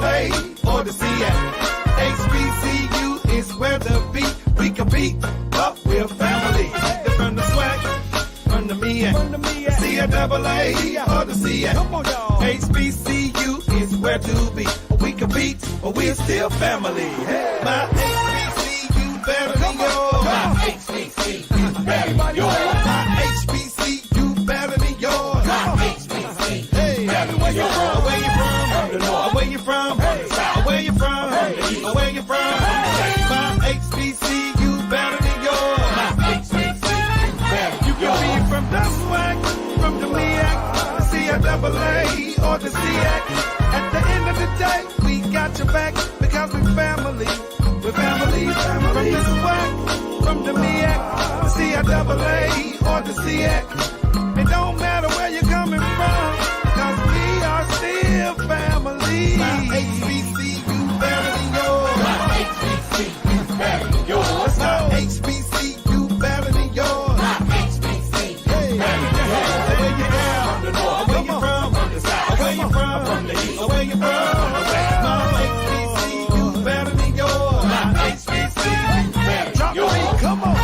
or the SEAC. HBCU is where to be. We compete, but we're family. From the swag, from the MEAC, CAA or the SEAC. HBCU is where to be. We compete, but we're still family. My HBCU better than yours. My HBCU better than yours. My HBCU better than yours. My HBCU better than yours. Where you from? Where you from? Where you from? Where you from? My HBCU better than yours. My HBCU better. You can be from the SWAC, from the MEAC, CAA, or the SEAC. At the end of the day, we got your back because we're family. We're family. From the SWAC, from the MEAC, CAA, or the SEAC. It don't matter where you're coming from, because we are still family. My HBCU better than yours. My HBCU better than yours. My HBCU better than yours. My HBCU better than yours. Where you from? The north. Where you from? From the south. Where you from? From the east. Where you from? My HBCU better than yours. My HBCU better than yours. Come on.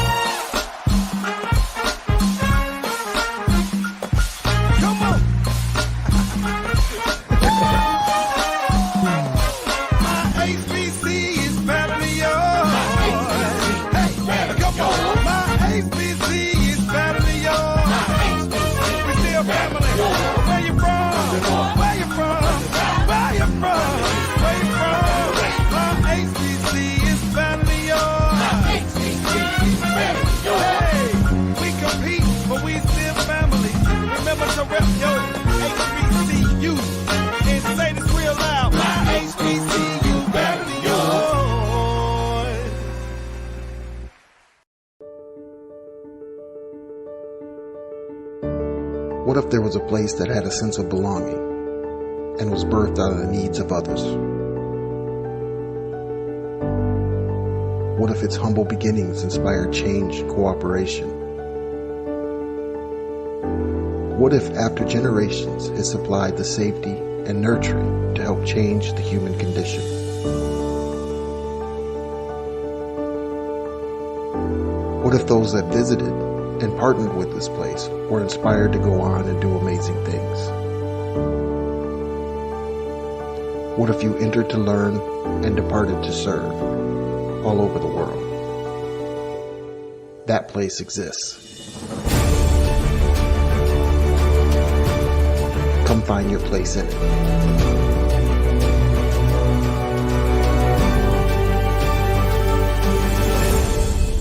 What if there was a place that had a sense of belonging and was birthed out of the needs of others? What if its humble beginnings inspired change and cooperation? What if after generations it supplied the safety and nurturing to help change the human condition? What if those that visited and partnered with this place were inspired to go on and do amazing things? What if you entered to learn and departed to serve all over the world? That place exists. Come find your place in it.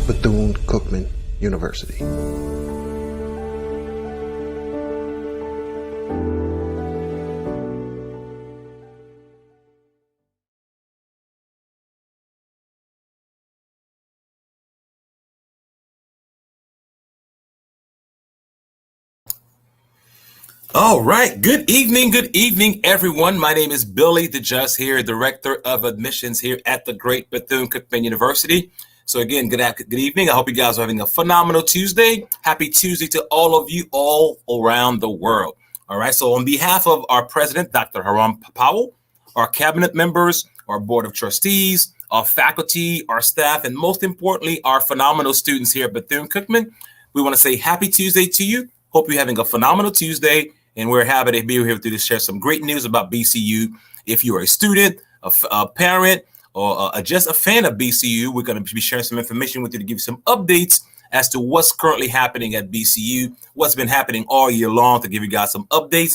Bethune-Cookman University. All right. Good evening, everyone. My name is Billy DaJuste here, Director of Admissions here at the great Bethune-Cookman University. So again, good evening. I hope you guys are having a phenomenal Tuesday. Happy Tuesday to all of you all around the world. All right. So on behalf of our president, Dr. Haram Powell, our cabinet members, our board of trustees, our faculty, our staff, and most importantly, our phenomenal students here at Bethune-Cookman, we want to say happy Tuesday to you. Hope you're having a phenomenal Tuesday. And we're happy to be here to share some great news about BCU. If you are a student, a parent, or just a fan of BCU, we're going to be sharing some information with you to give you some updates as to what's currently happening at BCU, what's been happening all year long, to give you guys some updates.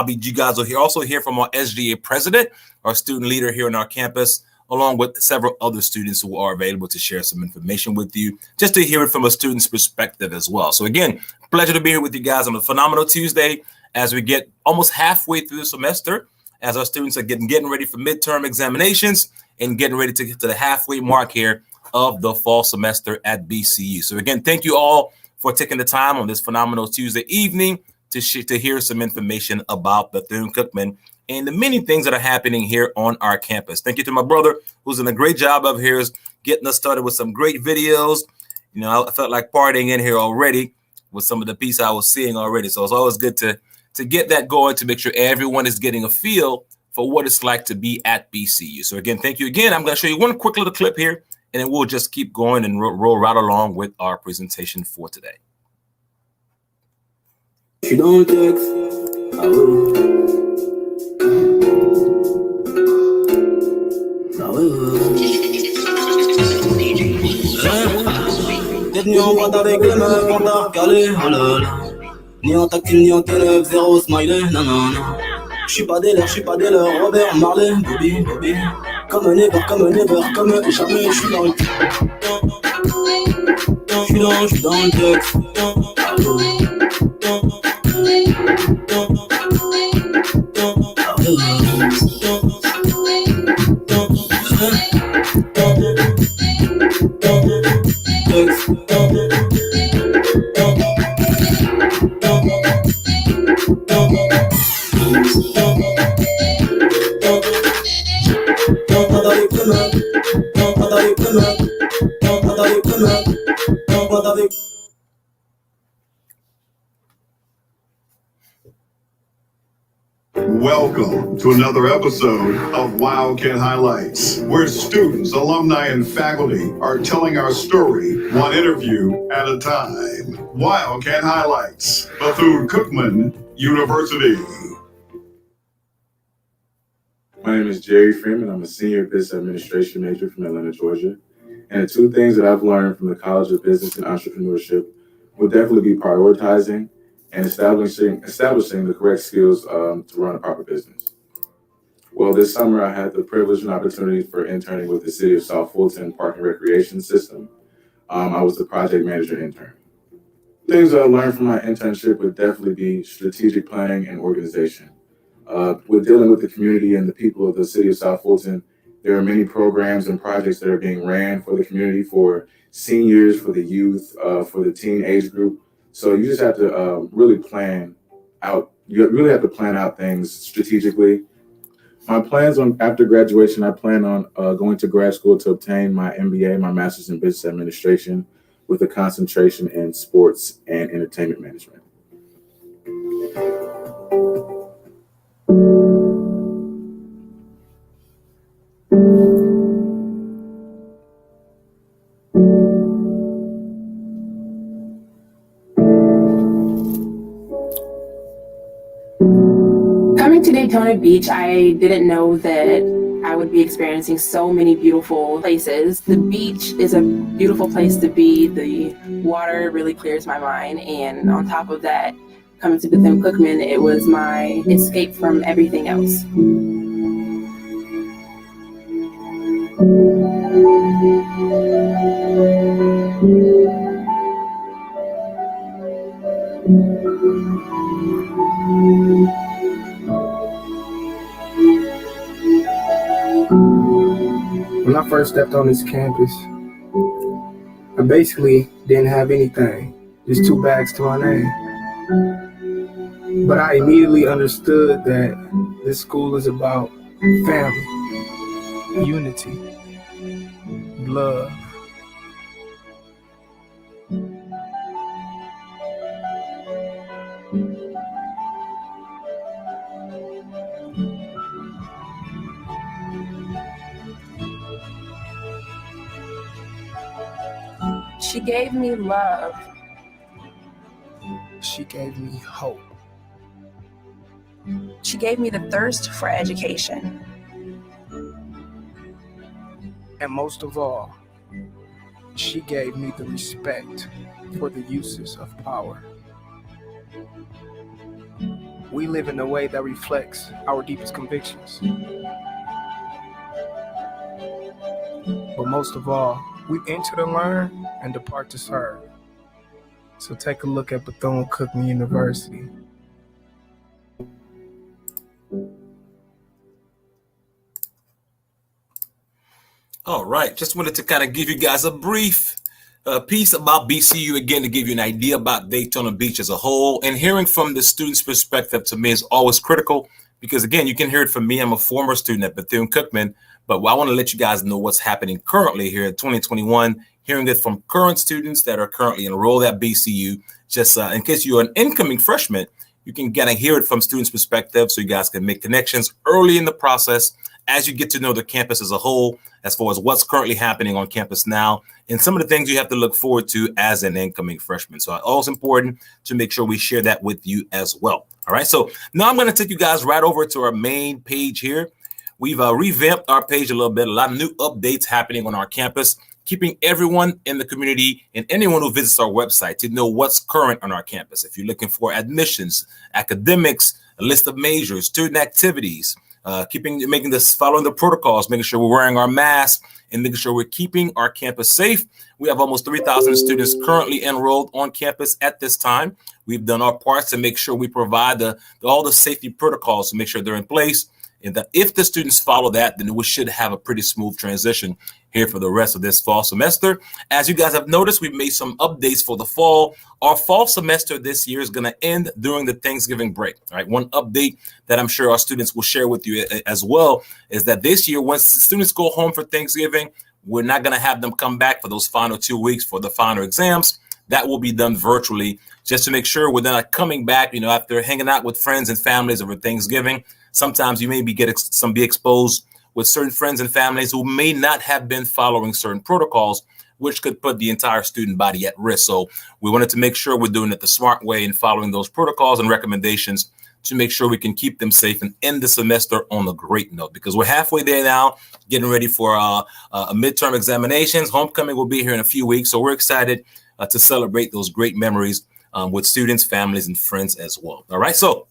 You guys will also hear from our SGA president, our student leader here on our campus, along with several other students who are available to share some information with you, just to hear it from a student's perspective as well. So again, pleasure to be here with you guys on a phenomenal Tuesday as we get almost halfway through the semester, as our students are getting ready for midterm examinations and getting ready to get to the halfway mark here of the fall semester at BCU. So again, thank you all for taking the time on this phenomenal Tuesday evening to hear some information about Bethune-Cookman and the many things that are happening here on our campus. Thank you to my brother, who's done a great job of here, getting us started with some great videos. You know, I felt like partying in here already with some of the pieces I was seeing already. So it's always good to get that going, to make sure everyone is getting a feel for what it's like to be at BCU. So again, thank you again. I'm going to show you one quick little clip here, and then we'll just keep going and roll right along with our presentation for today. Je suis dans le texte. Ah ouais. Ah ouais. T'es venu en boîte avec les meufs, on t'a recalé, oh là là. Ni en tactile, ni en T9, zéro smiley, non, non, non. J'suis pas des leurs, Robert Marley, Bobby. Comme un never, comme jamais, j'suis dans le texte. J'suis dans le texte. Ah ouais. Welcome to another episode of Wildcat Highlights, where students, alumni, and faculty are telling our story one interview at a time. Wildcat Highlights, Bethune-Cookman University. My name is Jerry Freeman. I'm a senior business administration major from Atlanta, Georgia. And the two things that I've learned from the College of Business and Entrepreneurship will definitely be prioritizing and establishing the correct skills to run a proper business. Well, this summer I had the privilege and opportunity for interning with the City of South Fulton Park and Recreation System. I was the project manager intern. Things that I learned from my internship would definitely be strategic planning and organization. With dealing with the community and the people of the City of South Fulton, there are many programs and projects that are being ran for the community, for seniors, for the youth, for the teen age group. So you just have to really plan out. You really have to plan out things strategically. My plans after graduation, I plan on going to grad school to obtain my MBA, my Master's in Business Administration, with a concentration in sports and entertainment management. Coming to Daytona Beach, I didn't know that I would be experiencing so many beautiful places. The beach is a beautiful place to be. The water really clears my mind. And on top of that, coming to Bethune-Cookman, it was my escape from everything else. When I first stepped on this campus, I basically didn't have anything, just 2 bags to my name. But I immediately understood that this school is about family, unity, love. She gave me love. She gave me hope. She gave me the thirst for education. And most of all, she gave me the respect for the uses of power. We live in a way that reflects our deepest convictions. But most of all, we enter to learn and depart to serve. So take a look at Bethune-Cookman University. All right, just wanted to kind of give you guys a brief piece about BCU again to give you an idea about Daytona Beach as a whole. And hearing from the student's perspective to me is always critical because, again, you can hear it from me. I'm a former student at Bethune-Cookman, but I want to let you guys know what's happening currently here in 2021, hearing it from current students that are currently enrolled at BCU. Just in case you're an incoming freshman, you can kind of hear it from students' perspective, so you guys can make connections early in the process as you get to know the campus as a whole, as far as what's currently happening on campus now, and some of the things you have to look forward to as an incoming freshman. So it's always important to make sure we share that with you as well. All right, so now I'm going to take you guys right over to our main page here. We've revamped our page a little bit, a lot of new updates happening on our campus, keeping everyone in the community and anyone who visits our website to know what's current on our campus. If you're looking for admissions, academics, a list of majors, student activities, following the protocols, making sure we're wearing our masks, and making sure we're keeping our campus safe. We have almost 3,000 students currently enrolled on campus at this time. We've done our parts to make sure we provide all the safety protocols to make sure they're in place, and that if the students follow that, then we should have a pretty smooth transition here for the rest of this fall semester. As you guys have noticed, we've made some updates for the fall. Our fall semester this year is going to end during the Thanksgiving break. All right, one update that I'm sure our students will share with you as well is that this year, once students go home for Thanksgiving, we're not going to have them come back for those final 2 weeks for the final exams. That will be done virtually, just to make sure we're not coming back, after hanging out with friends and families over Thanksgiving. Sometimes you may be exposed with certain friends and families who may not have been following certain protocols, which could put the entire student body at risk. So we wanted to make sure we're doing it the smart way and following those protocols and recommendations to make sure we can keep them safe and end the semester on a great note, because we're halfway there now, getting ready for a midterm examinations. Homecoming will be here in a few weeks. So we're excited to celebrate those great memories with students, families, and friends as well. All right. So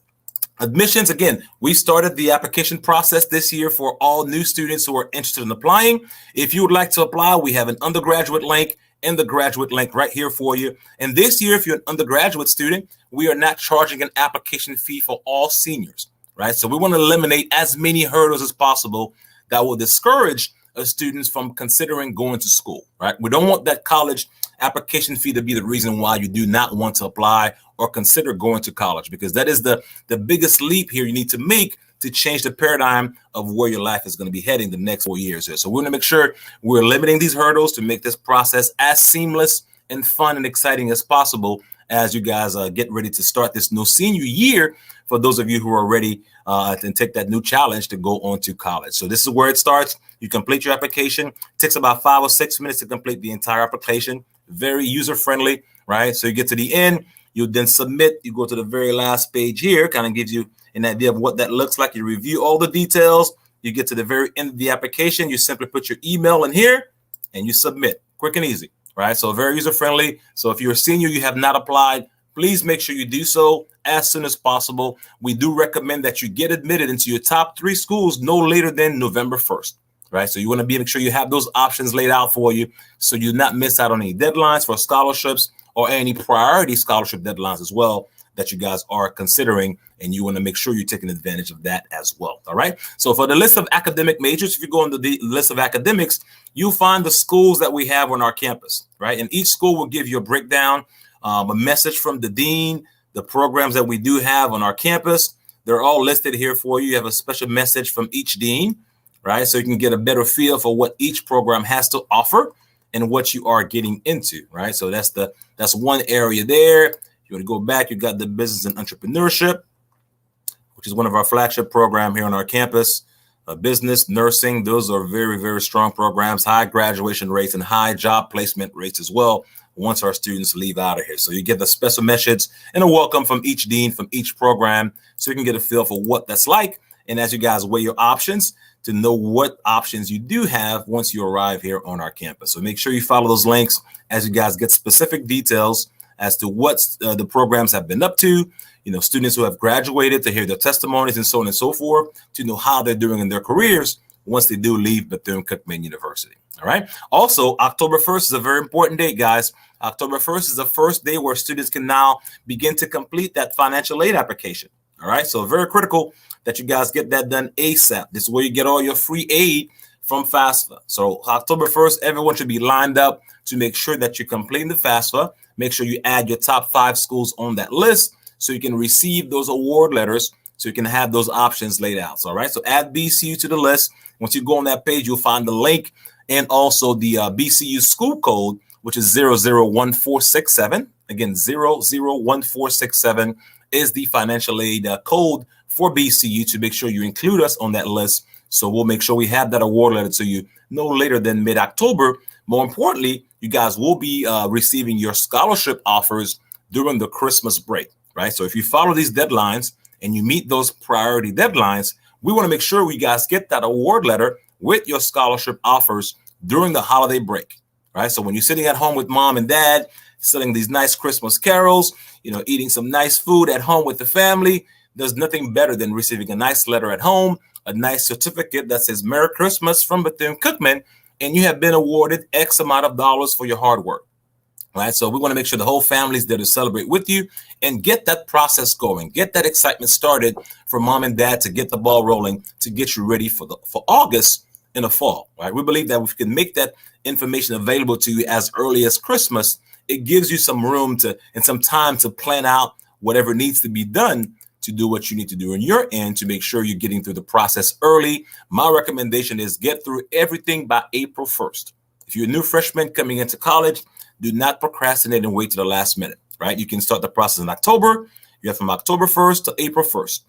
admissions, again, we started the application process this year for all new students who are interested in applying. If you would like to apply, we have an undergraduate link and the graduate link right here for you. And this year, if you're an undergraduate student, we are not charging an application fee for all seniors, right? So we want to eliminate as many hurdles as possible that will discourage students from considering going to school, right? We don't want that college application fee to be the reason why you do not want to apply or consider going to college, because that is the biggest leap here you need to make to change the paradigm of where your life is going to be heading the next 4 years here. So we're going to make sure we're limiting these hurdles to make this process as seamless and fun and exciting as possible as you guys get ready to start this new senior year for those of you who are ready and take that new challenge to go on to college. So this is where it starts. You complete your application. It takes about 5 or 6 minutes to complete the entire application. Very user-friendly, right? So you get to the end, you then submit. You go to the very last page here, kind of gives you an idea of what that looks like. You review all the details. You get to the very end of the application. You simply put your email in here and you submit. Quick and easy, right? So very user-friendly. So if you're a senior, you have not applied, please make sure you do so as soon as possible. We do recommend that you get admitted into your top 3 schools no later than November 1st. Right. So you want to make sure you have those options laid out for you so you not miss out on any deadlines for scholarships or any priority scholarship deadlines as well that you guys are considering. And you want to make sure you're taking advantage of that as well. All right. So for the list of academic majors, if you go into the list of academics, you'll find the schools that we have on our campus. Right. And each school will give you a breakdown, a message from the dean, the programs that we do have on our campus. They're all listed here for you. You have a special message from each dean. Right, so you can get a better feel for what each program has to offer and what you are getting into. Right, so that's one area there. You want to go back, you got the business and entrepreneurship, which is one of our flagship program here on our campus. Business, nursing, those are very, very strong programs, high graduation rates and high job placement rates as well once our students leave out of here. So you get the special message and a welcome from each dean, from each program, so you can get a feel for what that's like. And as you guys weigh your options, to know what options you do have once you arrive here on our campus. So make sure you follow those links as you guys get specific details as to what the programs have been up to, students who have graduated, to hear their testimonies and so on and so forth, to know how they're doing in their careers once they do leave Bethune-Cookman University. All right. Also, October 1st is a very important date, guys. October 1st is the first day where students can now begin to complete that financial aid application. All right. So very critical that you guys get that done ASAP. This is where you get all your free aid from FAFSA. So October 1st, everyone should be lined up to make sure that you're completing the FAFSA. Make sure you add your top 5 schools on that list so you can receive those award letters, so you can have those options laid out. So, all right. So add BCU to the list. Once you go on that page, you'll find the link and also the BCU school code, which is 001467. Again, 001467 is the financial aid code for BCU to make sure you include us on that list. So we'll make sure we have that award letter to you no later than mid-October. More importantly, you guys will be receiving your scholarship offers during the Christmas break, right? So if you follow these deadlines and you meet those priority deadlines, we want to make sure we guys get that award letter with your scholarship offers during the holiday break, right? So when you're sitting at home with mom and dad, singing these nice Christmas carols, eating some nice food at home with the family, there's nothing better than receiving a nice letter at home, a nice certificate that says Merry Christmas from Bethune-Cookman, and you have been awarded X amount of dollars for your hard work. Right, so we want to make sure the whole family is there to celebrate with you and get that process going, get that excitement started for mom and dad to get the ball rolling to get you ready for August in the fall. Right, we believe that if we can make that information available to you as early as Christmas, it gives you some room and some time to plan out whatever needs to be done to do what you need to do on your end to make sure you're getting through the process early. My recommendation is get through everything by April 1st. If you're a new freshman coming into college, do not procrastinate and wait to the last minute, right? You can start the process in October. You have from October 1st to April 1st.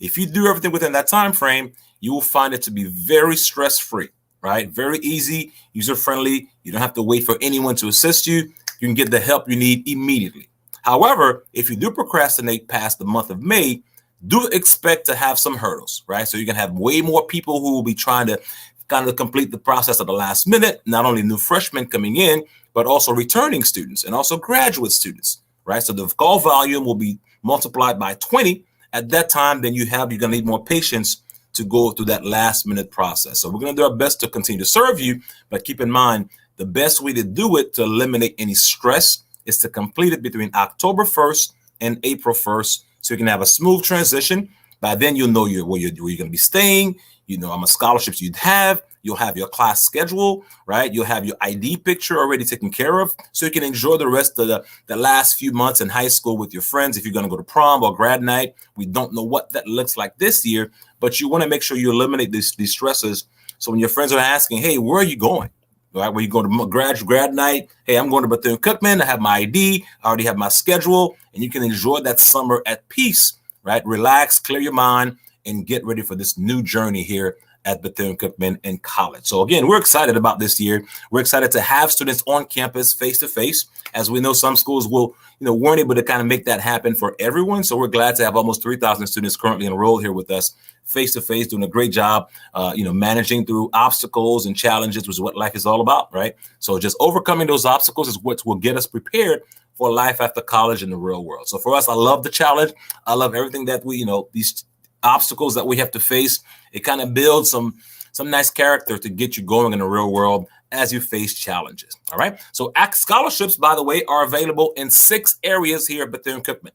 If you do everything within that time frame, you will find it to be very stress-free, right? Very easy, user-friendly. You don't have to wait for anyone to assist you. You can get the help you need immediately. However, if you do procrastinate past the month of May, do expect to have some hurdles, right? So you can have way more people who will be trying to kind of complete the process at the last minute, not only new freshmen coming in, but also returning students and also graduate students, right? So the call volume will be multiplied by 20. At that time, then you're going to need more patience to go through that last minute process. So we're going to do our best to continue to serve you, but keep in mind, the best way to do it to eliminate any stress is to complete it between October 1st and April 1st so you can have a smooth transition. By then, you'll know where you're going to be staying. How much scholarships you'd have. You'll have your class schedule, right? You'll have your ID picture already taken care of so you can enjoy the rest of the last few months in high school with your friends. If you're going to go to prom or grad night, we don't know what that looks like this year, but you want to make sure you eliminate these stresses. So when your friends are asking, hey, where are you going? Right? When you go to grad night, hey, I'm going to Bethune-Cookman. I have my ID. I already have my schedule, and you can enjoy that summer at peace, right? Relax, clear your mind, and get ready for this new journey here at Bethune-Cookman in college. So again, we're excited about this year. We're excited to have students on campus face-to-face. As we know, some schools weren't able to kind of make that happen for everyone. So we're glad to have almost 3,000 students currently enrolled here with us face-to-face, doing a great job, managing through obstacles and challenges, which is what life is all about, right? So just overcoming those obstacles is what will get us prepared for life after college in the real world. So for us, I love the challenge. I love everything that these obstacles that we have to face. It kind of builds some nice character to get you going in the real world as you face challenges. All right. So scholarships, by the way, are available in 6 areas here at Bethune-Cookman.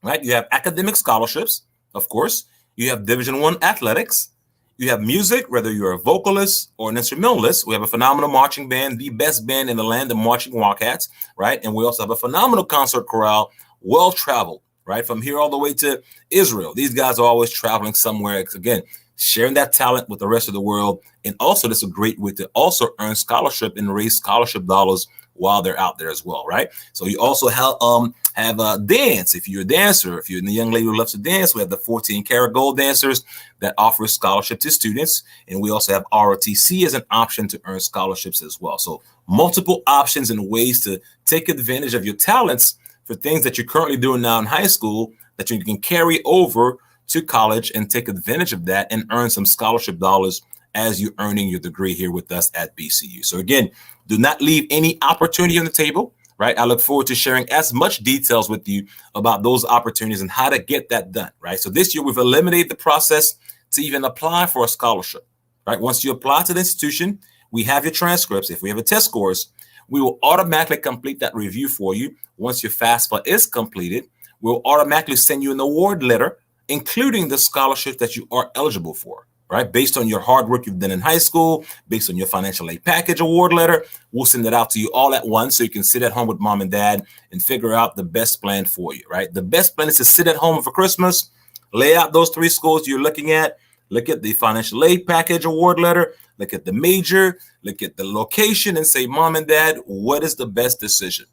Right. You have academic scholarships, of course. You have Division I athletics. You have music, whether you're a vocalist or an instrumentalist. We have a phenomenal marching band, the best band in the land of marching Wildcats. Right. And we also have a phenomenal concert chorale, well-traveled. Right, from here all the way to Israel. These guys are always traveling somewhere. Again, sharing that talent with the rest of the world. And also, this is a great way to also earn scholarship and raise scholarship dollars while they're out there as well, right? So you also have a dance. If you're a dancer, if you're a young lady who loves to dance, we have the 14-karat gold dancers that offer scholarship to students. And we also have ROTC as an option to earn scholarships as well. So multiple options and ways to take advantage of your talents for things that you're currently doing now in high school that you can carry over to college and take advantage of that and earn some scholarship dollars as you're earning your degree here with us at BCU. So again, do not leave any opportunity on the table, right? I look forward to sharing as much details with you about those opportunities and how to get that done, right? So this year we've eliminated the process to even apply for a scholarship, right? Once you apply to the institution, we have your transcripts. If we have a test scores, we will automatically complete that review for you. Once your FAFSA is completed, we'll automatically send you an award letter, including the scholarship that you are eligible for, right? Based on your hard work you've done in high school, based on your financial aid package award letter, we'll send it out to you all at once so you can sit at home with mom and dad and figure out the best plan for you, right? The best plan is to sit at home for Christmas, lay out those 3 schools you're looking at, look at the financial aid package award letter, look at the major, look at the location, and say, Mom and Dad, what is the best decision?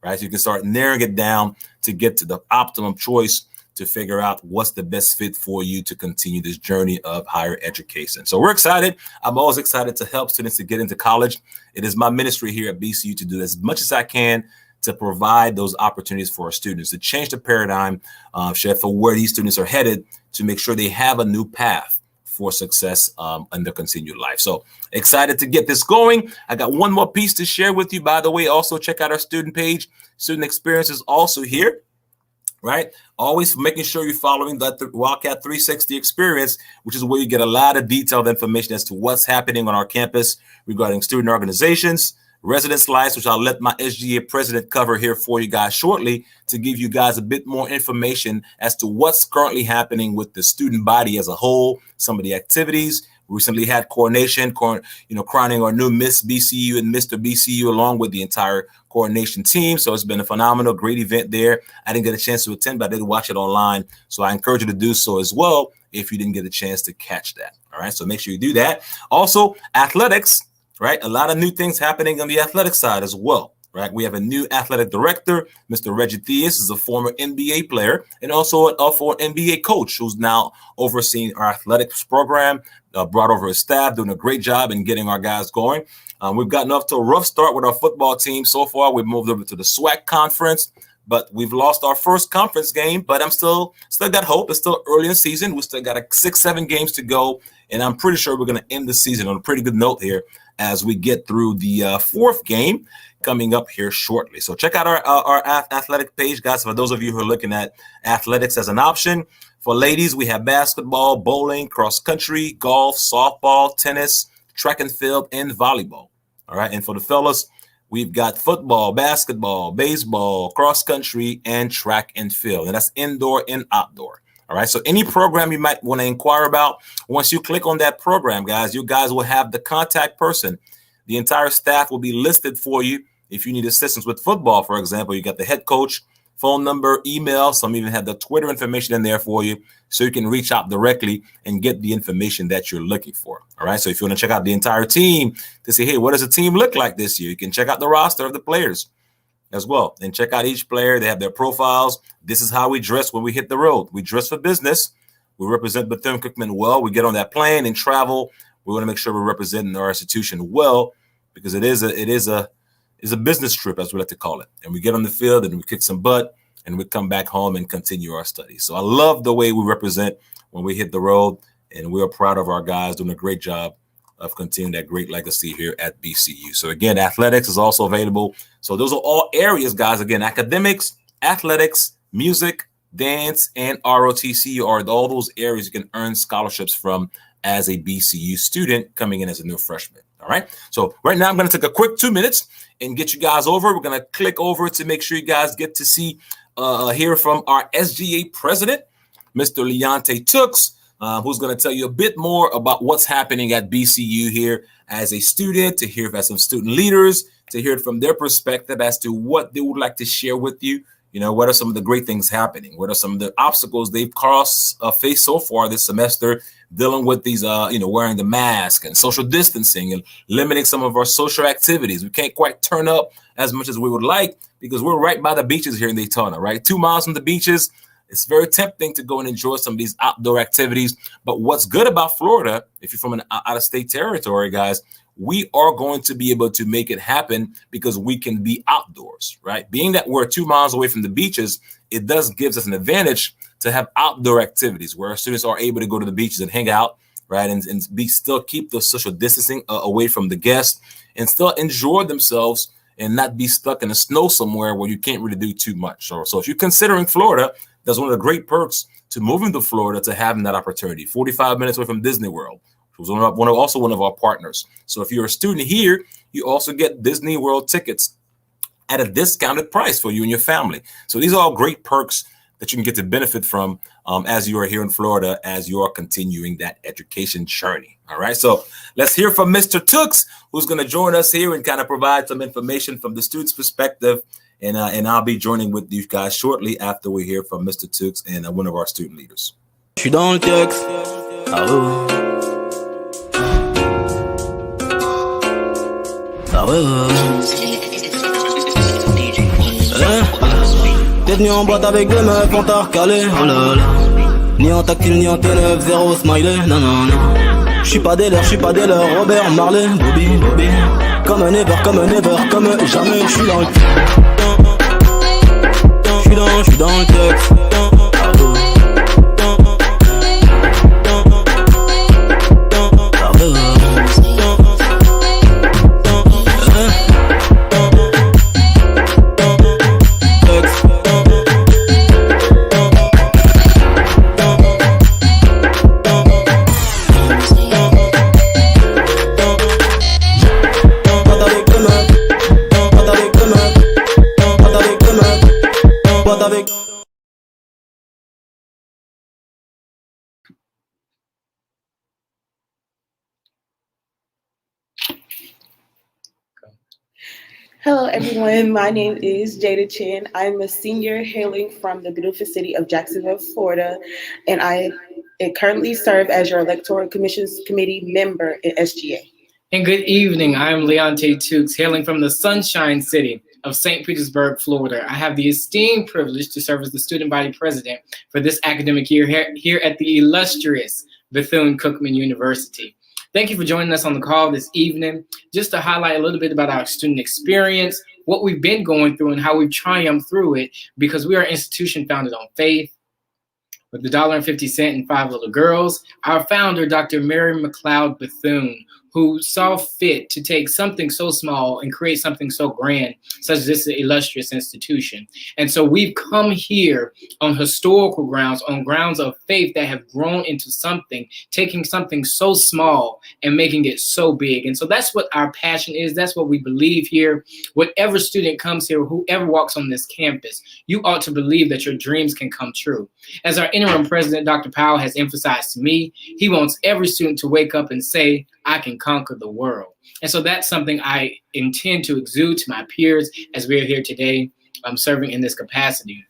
Right? So you can start narrowing it down to get to the optimum choice to figure out what's the best fit for you to continue this journey of higher education. So we're excited. I'm always excited to help students to get into college. It is my ministry here at BCU to do as much as I can to provide those opportunities for our students, to change the paradigm shift for where these students are headed, to make sure they have a new path for success in their continued life. So excited to get this going. I got one more piece to share with you. By the way, also check out our student page. Student experience is also here. Right? Always making sure you're following the Wildcat 360 experience, which is where you get a lot of detailed information as to what's happening on our campus regarding student organizations, residence lives, which I'll let my SGA president cover here for you guys shortly to give you guys a bit more information as to what's currently happening with the student body as a whole, some of the activities. Recently had coronation, crowning our new Miss BCU and Mr. BCU along with the entire coordination team. So it's been a phenomenal, great event there. I didn't get a chance to attend, but I did watch it online. So I encourage you to do so as well if you didn't get a chance to catch that. All right, so make sure you do that. Also, athletics, right? A lot of new things happening on the athletic side as well. Right, we have a new athletic director, Mr. Reggie Theus, is a former NBA player and also an NBA coach who's now overseeing our athletics program, brought over his staff, doing a great job in getting our guys going. We've gotten off to a rough start with our football team so far. We've moved over to the SWAC conference, but we've lost our first conference game, but I'm still got hope. It's still early in the season. We still got 6-7 games to go, and I'm pretty sure we're going to end the season on a pretty good note here as we get through the fourth game coming up here shortly. So check out our athletic page, guys, for those of you who are looking at athletics as an option. For ladies, we have basketball, bowling, cross country, golf, softball, tennis, track and field, and volleyball. All right. And for the fellas, we've got football, basketball, baseball, cross country, and track and field. And that's indoor and outdoor. All right. So any program you might want to inquire about, once you click on that program, guys, you guys will have the contact person. The entire staff will be listed for you. If you need assistance with football, for example, you got the head coach, phone number, email. Some even have the Twitter information in there for you, so you can reach out directly and get the information that you're looking for. All right. So if you want to check out the entire team to say, hey, what does the team look like this year? You can check out the roster of the players as well and check out each player. They have their profiles. This is how we dress when we hit the road. We dress for business. We represent Bethune-Cookman well. We get on that plane and travel. We want to make sure we're representing our institution well, because it is a business trip, as we like to call it. And we get on the field and we kick some butt and we come back home and continue our studies. So I love the way we represent when we hit the road, and we are proud of our guys doing a great job of continuing that great legacy here at BCU. So again, athletics is also available. So those are all areas, guys. Again, academics, athletics, music, dance, and ROTC are all those areas you can earn scholarships from as a BCU student coming in as a new freshman. All right. So right now I'm going to take a quick 2 minutes and get you guys over. We're going to click over to make sure you guys get to hear from our SGA president, Mr. Leonte Tooks, who's going to tell you a bit more about what's happening at BCU here as a student, to hear from some student leaders, to hear it from their perspective as to what they would like to share with you. You know, what are some of the great things happening? What are some of the obstacles they've faced so far this semester, dealing with these, wearing the mask and social distancing and limiting some of our social activities. We can't quite turn up as much as we would like because we're right by the beaches here in Daytona, right? 2 miles from the beaches. It's very tempting to go and enjoy some of these outdoor activities. But what's good about Florida, if you're from an out-of-state territory, guys, we are going to be able to make it happen because we can be outdoors, right? Being that we're 2 miles away from the beaches, it does gives us an advantage to have outdoor activities where our students are able to go to the beaches and hang out, right? And still keep the social distancing away from the guests and still enjoy themselves and not be stuck in the snow somewhere where you can't really do too much. So if you're considering Florida, that's one of the great perks to moving to Florida, to having that opportunity. 45 minutes away from Disney World, who's also one of our partners. So if you're a student here, you also get Disney World tickets at a discounted price for you and your family. So these are all great perks that you can get to benefit from as you are here in Florida, as you are continuing that education journey. All right, so let's hear from Mr. Tooks, who's going to join us here and kind of provide some information from the student's perspective. And I'll be joining with you guys shortly after we hear from Mr. Tooks and one of our student leaders. Je suis dans le Tux. Ah ouais, ouais. Ah ouais, ouais. T'es venu en boîte avec des meufs, on t'a recalé, oh là là. Ni en tactile, ni en T9, zéro smiley, non non non. J'suis pas des leurs, Robert, Marley, Bobby, Bobby. Comme un ever, comme jamais, j'suis dans le J'suis dans le texte. Hello, everyone. My name is Jada Chin. I'm a senior hailing from the beautiful city of Jacksonville, Florida, and I currently serve as your Electoral Commissions Committee member in SGA. And good evening. I'm Leonte Tukes, hailing from the Sunshine City of St. Petersburg, Florida. I have the esteemed privilege to serve as the student body president for this academic year here at the illustrious Bethune-Cookman University. Thank you for joining us on the call this evening, just to highlight a little bit about our student experience, what we've been going through and how we've triumphed through it, because we are an institution founded on faith, with $1.50 and 5 little girls. Our founder, Dr. Mary McLeod Bethune, who saw fit to take something so small and create something so grand, such as this illustrious institution. And so we've come here on historical grounds, on grounds of faith that have grown into something, taking something so small and making it so big. And so that's what our passion is. That's what we believe here. Whatever student comes here, whoever walks on this campus, you ought to believe that your dreams can come true. As our interim president, Dr. Powell, has emphasized to me, he wants every student to wake up and say, I can conquer the world. And so that's something I intend to exude to my peers as we are here today, serving in this capacity.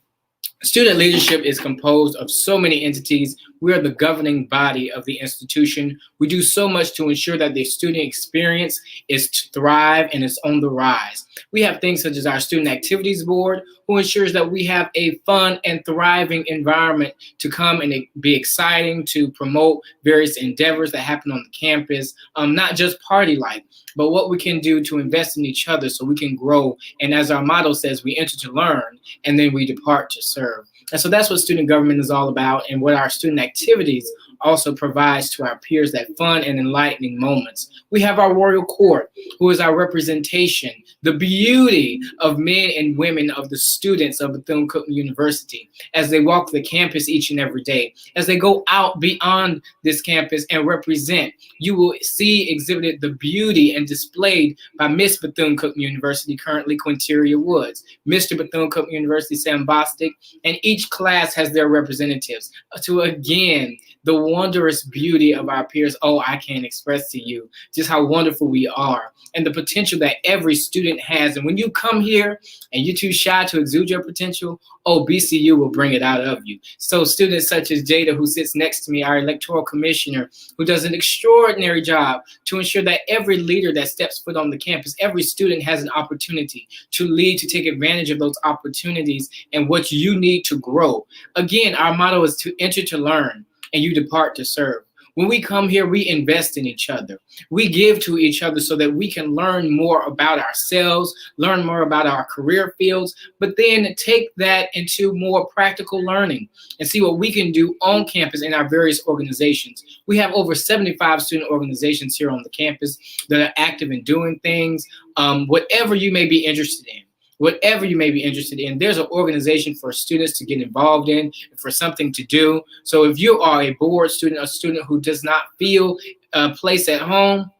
Student leadership is composed of so many entities. We are the governing body of the institution. We do so much to ensure that the student experience is to thrive and is on the rise. We have things such as our Student Activities Board, who ensures that we have a fun and thriving environment to come and be exciting, to promote various endeavors that happen on the campus, not just party life, but what we can do to invest in each other so we can grow. And as our motto says, we enter to learn and then we depart to serve. And so that's what student government is all about, and what our student activities also provides to our peers, that fun and enlightening moments. We have our Royal Court, who is our representation, the beauty of men and women of the students of Bethune-Cookman University as they walk the campus each and every day, as they go out beyond this campus and represent. You will see exhibited the beauty and displayed by Miss Bethune-Cookman University, currently Quinteria Woods, Mr. Bethune-Cookman University, Sam Bostic, and each class has their representatives to, again, the wondrous beauty of our peers. Oh, I can't express to you just how wonderful we are and the potential that every student has. And when you come here and you're too shy to exude your potential, oh, BCU will bring it out of you. So students such as Jada, who sits next to me, our electoral commissioner, who does an extraordinary job to ensure that every leader that steps foot on the campus, every student has an opportunity to lead, to take advantage of those opportunities and what you need to grow. Again, our motto is to enter to learn and you depart to serve. When we come here, we invest in each other. We give to each other so that we can learn more about ourselves, learn more about our career fields, but then take that into more practical learning and see what we can do on campus in our various organizations. We have over 75 student organizations here on the campus that are active in doing things, whatever you may be interested in. Whatever you may be interested in, there's an organization for students to get involved in, for something to do. So if you are a board student, a student who does not feel a place at home,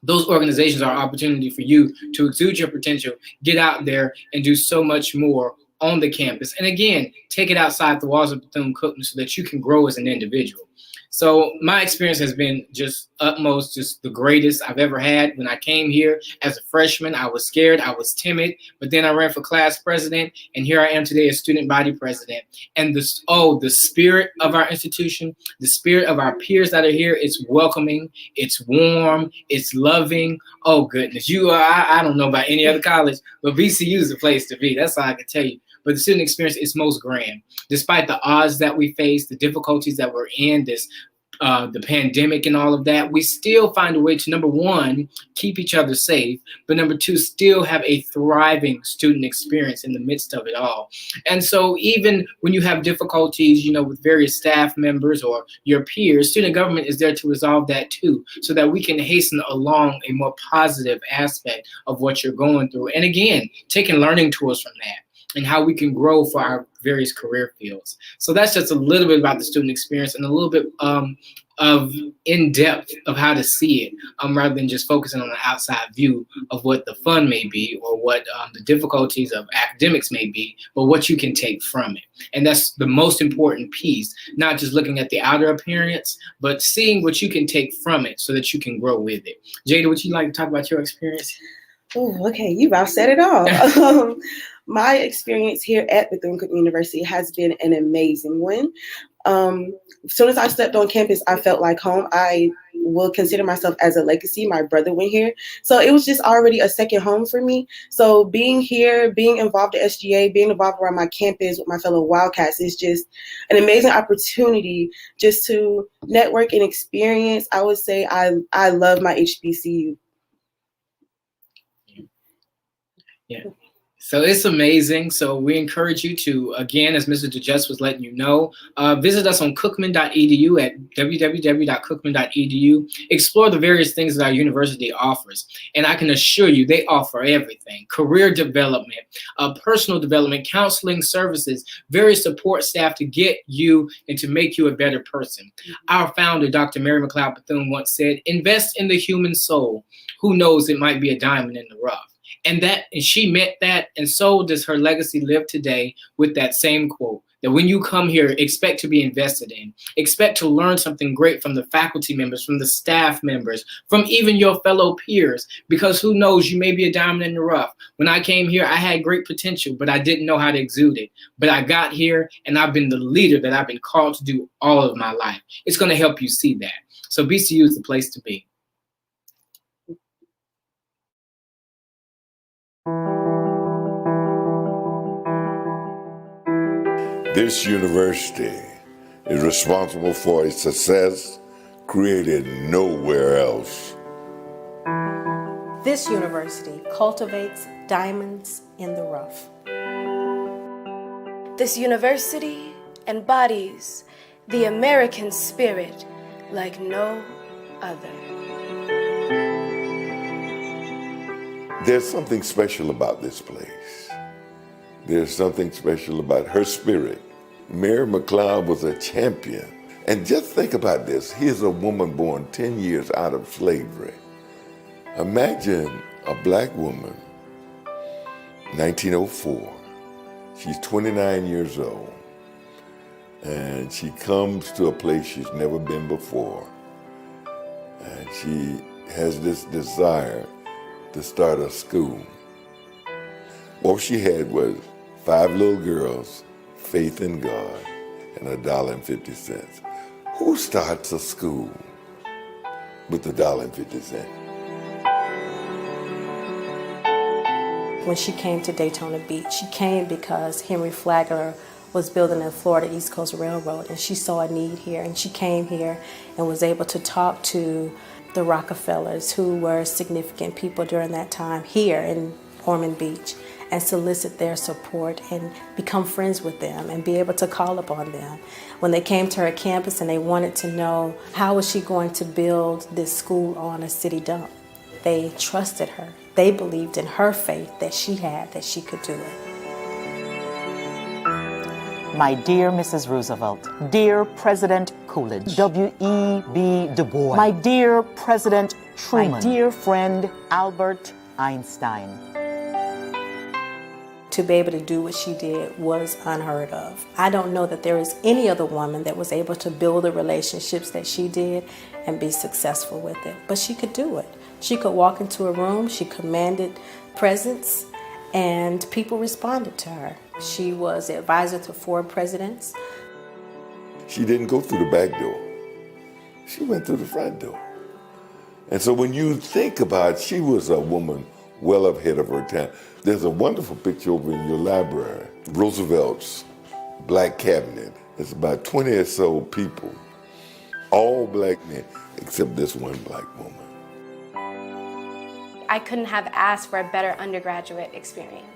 those organizations are an opportunity for you to exude your potential, get out there and do so much more on the campus. And again, take it outside the walls of Bethune-Cookman so that you can grow as an individual. So my experience has been just utmost, just the greatest I've ever had. When I came here as a freshman, I was scared, I was timid, but then I ran for class president, and here I am today as student body president. And the spirit of our institution, the spirit of our peers that are here, it's welcoming, it's warm, it's loving. Oh goodness, I don't know about any other college, but VCU is the place to be. That's all I can tell you. But the student experience is most grand. Despite the odds that we face, the difficulties that we're in, the pandemic and all of that, we still find a way to, number one, keep each other safe, but number two, still have a thriving student experience in the midst of it all. And so even when you have difficulties, with various staff members or your peers, student government is there to resolve that too, so that we can hasten along a more positive aspect of what you're going through. And again, taking learning tools from that and how we can grow for our various career fields. So that's just a little bit about the student experience and a little bit of in-depth of how to see it, rather than just focusing on the outside view of what the fun may be or what the difficulties of academics may be, but what you can take from it. And that's the most important piece, not just looking at the outer appearance, but seeing what you can take from it so that you can grow with it. Jada, would you like to talk about your experience? Oh, okay. You about said it all. My experience here at Bethune-Cookman University has been an amazing one. As soon as I stepped on campus, I felt like home. I will consider myself as a legacy. My brother went here. So it was just already a second home for me. So being here, being involved at SGA, being involved around my campus with my fellow Wildcats is just an amazing opportunity just to network and experience. I would say I love my HBCU. Yeah. So it's amazing. So we encourage you to, again, as Mr. DaJuste was letting you know, visit us on cookman.edu at www.cookman.edu. Explore the various things that our university offers. And I can assure you they offer everything: career development, personal development, counseling services, various support staff to get you and to make you a better person. Our founder, Dr. Mary McLeod Bethune, once said, invest in the human soul. Who knows, it might be a diamond in the rough. And she meant that, and so does her legacy live today with that same quote, that when you come here, expect to be invested in, expect to learn something great from the faculty members, from the staff members, from even your fellow peers, because who knows, you may be a diamond in the rough. When I came here, I had great potential, but I didn't know how to exude it. But I got here, and I've been the leader that I've been called to do all of my life. It's going to help you see that. So BCU is the place to be. This university is responsible for a success created nowhere else. This university cultivates diamonds in the rough. This university embodies the American spirit like no other. There's something special about this place. There's something special about her spirit. Mary McLeod was a champion. And just think about this. Here's a woman born 10 years out of slavery. Imagine a black woman, 1904. She's 29 years old. And she comes to a place she's never been before. And she has this desire to start a school. What she had was 5 little girls, faith in God, and $1.50. Who starts a school with $1.50? When she came to Daytona Beach, she came because Henry Flagler was building the Florida East Coast Railroad, and she saw a need here, and she came here and was able to talk to the Rockefellers, who were significant people during that time here in Ormond Beach, and solicit their support and become friends with them and be able to call upon them. When they came to her campus and they wanted to know how was she going to build this school on a city dump, they trusted her. They believed in her faith that she had, that she could do it. My dear Mrs. Roosevelt, dear President Coolidge, W.E.B. Du Bois, my dear President Truman, my dear friend Albert Einstein. to be able to do what she did was unheard of. I don't know that there is any other woman that was able to build the relationships that she did and be successful with it, but she could do it. She could walk into a room, she commanded presence, and people responded to her. She was the advisor to 4 presidents. She didn't go through the back door. She went through the front door. And so when you think about it, she was a woman well ahead of her time. There's a wonderful picture over in your library, Roosevelt's Black Cabinet. It's about 20 or so people, all black men, except this one black woman. I couldn't have asked for a better undergraduate experience.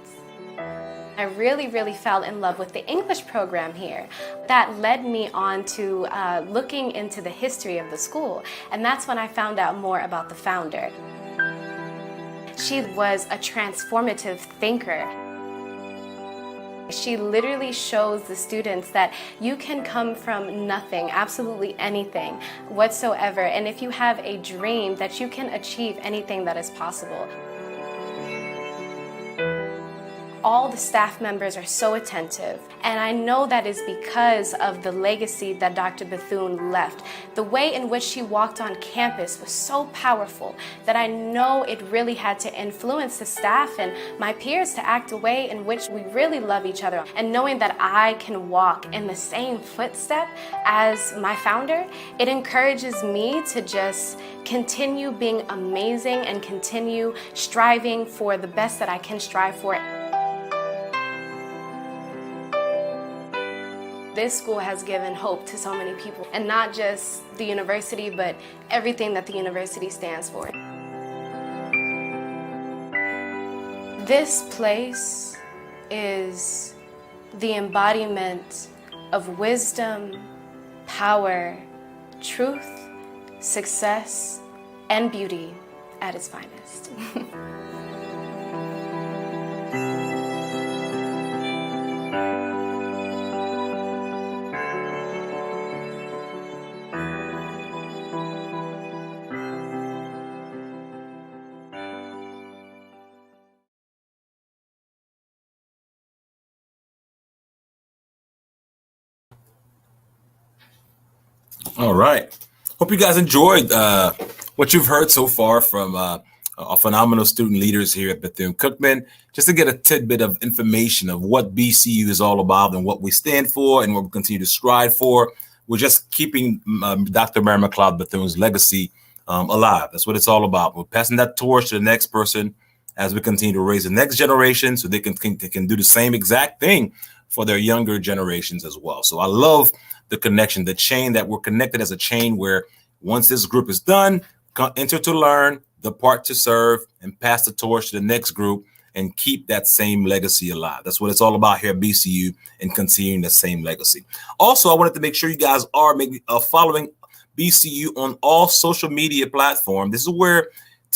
I really, really fell in love with the English program here. That led me on to looking into the history of the school, and that's when I found out more about the founder. She was a transformative thinker. She literally shows the students that you can come from nothing, absolutely anything whatsoever, and if you have a dream, that you can achieve anything that is possible. All the staff members are so attentive, and I know that is because of the legacy that Dr. Bethune left. The way in which she walked on campus was so powerful that I know it really had to influence the staff and my peers to act a way in which we really love each other. And knowing that I can walk in the same footstep as my founder, it encourages me to just continue being amazing and continue striving for the best that I can strive for. This school has given hope to so many people, and not just the university, but everything that the university stands for. This place is the embodiment of wisdom, power, truth, success, and beauty at its finest. All right. Hope you guys enjoyed what you've heard so far from our phenomenal student leaders here at Bethune-Cookman. Just to get a tidbit of information of what BCU is all about and what we stand for and what we continue to strive for. We're just keeping Dr. Mary McLeod Bethune's legacy alive. That's what it's all about. We're passing that torch to the next person as we continue to raise the next generation so they can do the same exact thing for their younger generations as well. So I love the connection, the chain that we're connected as a chain where once this group is done, enter to learn, depart to serve, and pass the torch to the next group and keep that same legacy alive. That's what it's all about here at BCU and continuing the same legacy. Also, I wanted to make sure you guys are maybe following BCU on all social media platforms. This is where,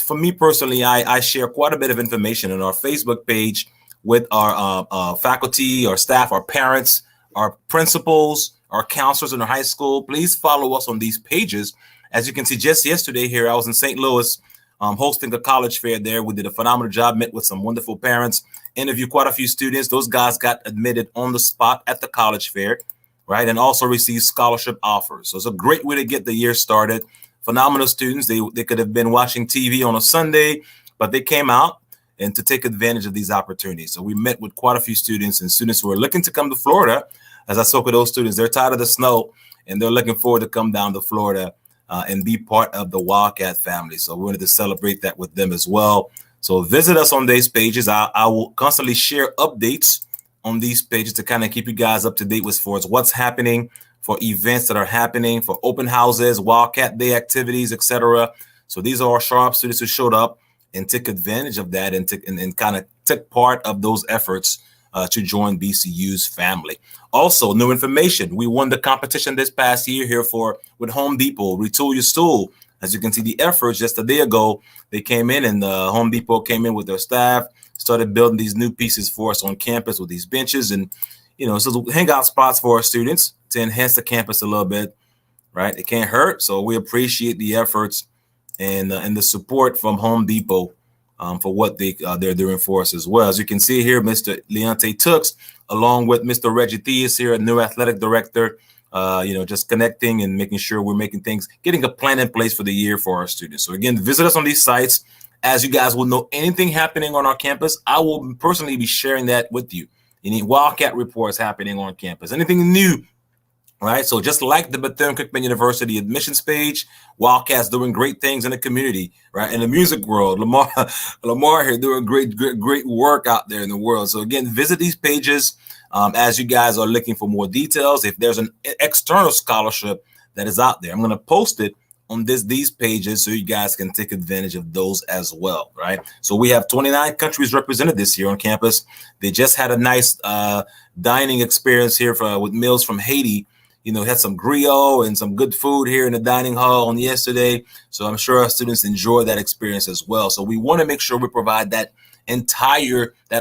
for me personally, I share quite a bit of information on our Facebook page with our faculty, our staff, our parents, our principals, our counselors in our high school. Please follow us on these pages. As you can see, just yesterday here, I was in St. Louis hosting a college fair there. We did a phenomenal job, met with some wonderful parents, interviewed quite a few students. Those guys got admitted on the spot at the college fair, right? And also received scholarship offers. So it's a great way to get the year started. Phenomenal students. They could have been watching TV on a Sunday, but they came out and to take advantage of these opportunities. So we met with quite a few students and students who are looking to come to Florida. As I spoke with those students, they're tired of the snow and they're looking forward to come down to Florida and be part of the Wildcat family. So we wanted to celebrate that with them as well. So visit us on these pages. I will constantly share updates on these pages to kind of keep you guys up to date with for what's happening, for events that are happening, for open houses, Wildcat Day activities, etc. So these are our sharp students who showed up and took advantage of that and kind of took part of those efforts to join BCU's family. Also, new information. We won the competition this past year here with Home Depot, Retool Your Stool. As you can see, the efforts just a day ago, they came in and Home Depot came in with their staff, started building these new pieces for us on campus with these benches and, so hangout spots for our students to enhance the campus a little bit, right? It can't hurt. So we appreciate the efforts and the support from Home Depot for what they're doing for us as well. As you can see here, Mr. Leonte Tooks, along with Mr. Reggie Theus here, a new athletic director, just connecting and making sure we're making things, getting a plan in place for the year for our students. So again, visit us on these sites. As you guys will know, anything happening on our campus, I will personally be sharing that with you. Any Wildcat reports happening on campus, anything new. Right, so just like the Bethune-Cookman University admissions page, Wildcats doing great things in the community, right? In the music world, Lamar here doing great work out there in the world. So again, visit these pages as you guys are looking for more details. If there's an external scholarship that is out there, I'm going to post it on these pages so you guys can take advantage of those as well, right? So we have 29 countries represented this year on campus. They just had a nice dining experience here with meals from Haiti. Had some griot and some good food here in the dining hall on yesterday. So I'm sure our students enjoy that experience as well. So we want to make sure we provide that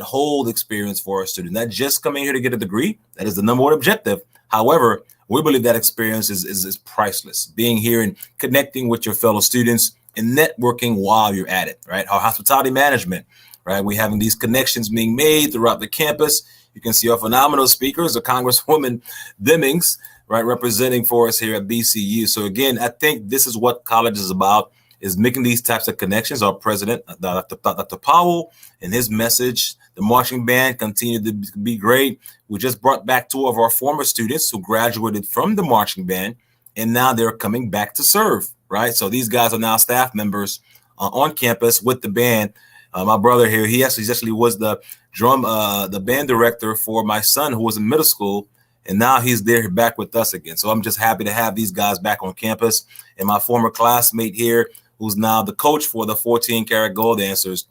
whole experience for our students, not just coming here to get a degree. That is the number one objective. However, we believe that experience is priceless. Being here and connecting with your fellow students and networking while you're at it, right? Our hospitality management, right? We're having these connections being made throughout the campus. You can see our phenomenal speakers, the Congresswoman Demings, right, representing for us here at BCU. So again, I think this is what college is about, is making these types of connections. Our president, Dr. Powell, and his message, the marching band continued to be great. We just brought back 2 of our former students who graduated from the marching band, and now they're coming back to serve, right? So these guys are now staff members on campus with the band. My brother here, he actually was the band director for my son who was in middle school. And now he's there back with us again. So I'm just happy to have these guys back on campus. And my former classmate here, who's now the coach for the 14-karat gold dancers,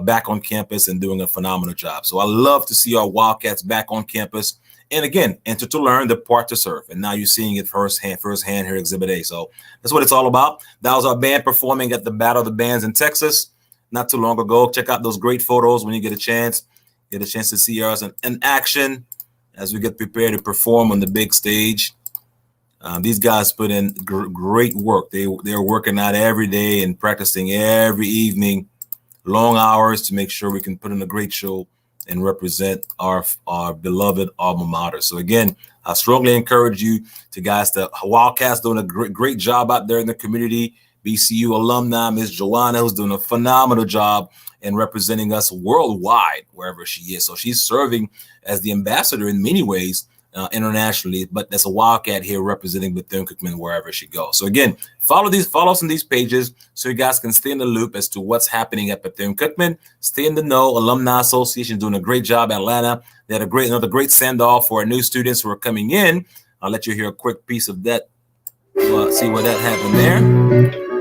back on campus and doing a phenomenal job. So I love to see our Wildcats back on campus. And again, enter to learn, depart to serve. And now you're seeing it firsthand here, Exhibit A. So that's what it's all about. That was our band performing at the Battle of the Bands in Texas not too long ago. Check out those great photos when you get a chance. Get a chance to see us in action as we get prepared to perform on the big stage. These guys put in great work. They're working out every day and practicing every evening, long hours to make sure we can put in a great show and represent our beloved alma mater. So again, I strongly encourage you to Wildcats doing a great job out there in the community. BCU alumni, Ms. Joanna, who's doing a phenomenal job and representing us worldwide, wherever she is. So she's serving as the ambassador in many ways internationally, but there's a Wildcat here representing Bethune-Cookman wherever she goes. So again, follow us on these pages so you guys can stay in the loop as to what's happening at Bethune-Cookman. Stay in the know. Alumni Association doing a great job at Atlanta. They had another great send-off for our new students who are coming in. I'll let you hear a quick piece of that. See what that happened there.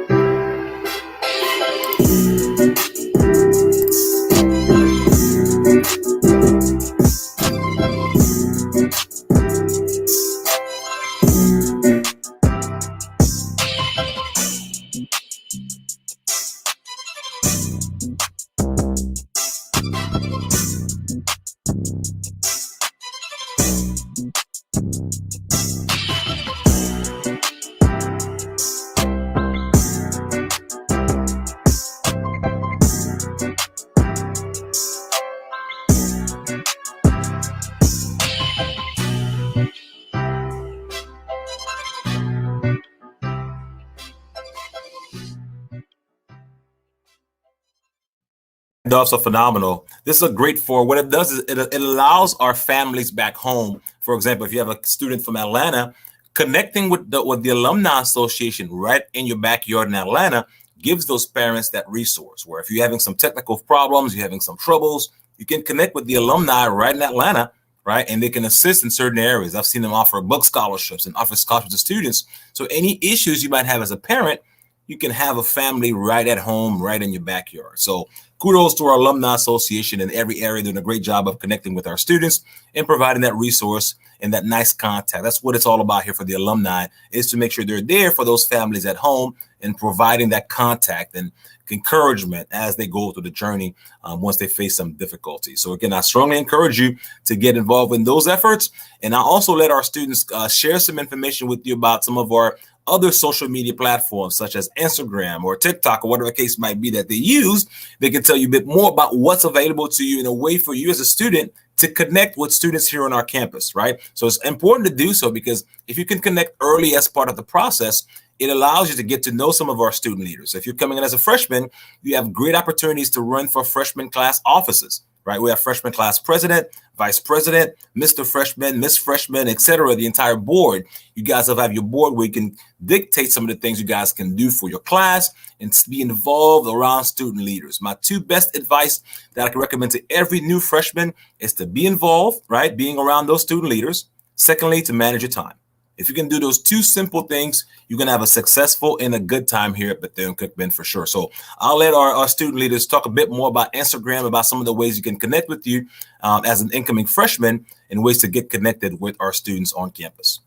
Are phenomenal. This is a great for what it does is it allows our families back home. For example, if you have a student from Atlanta, connecting with the Alumni Association right in your backyard in Atlanta gives those parents that resource where if you're having some technical problems, you're having some troubles, you can connect with the alumni right in Atlanta, right? And they can assist in certain areas. I've seen them offer book scholarships and offer scholarships to students. So any issues you might have as a parent, you can have a family right at home, right in your backyard. So kudos to our Alumni Association in every area doing a great job of connecting with our students and providing that resource and that nice contact. That's what it's all about here for the alumni, is to make sure they're there for those families at home and providing that contact and encouragement as they go through the journey once they face some difficulty. So again, I strongly encourage you to get involved in those efforts. And I also let our students share some information with you about some of our other social media platforms such as Instagram or TikTok or whatever the case might be that they use, they can tell you a bit more about what's available to you in a way for you as a student to connect with students here on our campus, right? So it's important to do so, because if you can connect early as part of the process, it allows you to get to know some of our student leaders. If you're coming in as a freshman, you have great opportunities to run for freshman class offices, right? We have freshman class president, vice president, Mr. Freshman, Miss Freshman, etc. The entire board. You guys will have your board where you can dictate some of the things you guys can do for your class and be involved around student leaders. My two best advice that I can recommend to every new freshman is to be involved, right? Being around those student leaders. Secondly, to manage your time. If you can do those two simple things, you're going to have a successful and a good time here at Bethune-Cookman for sure. So I'll let our student leaders talk a bit more about Instagram, about some of the ways you can connect with you as an incoming freshman, and ways to get connected with our students on campus.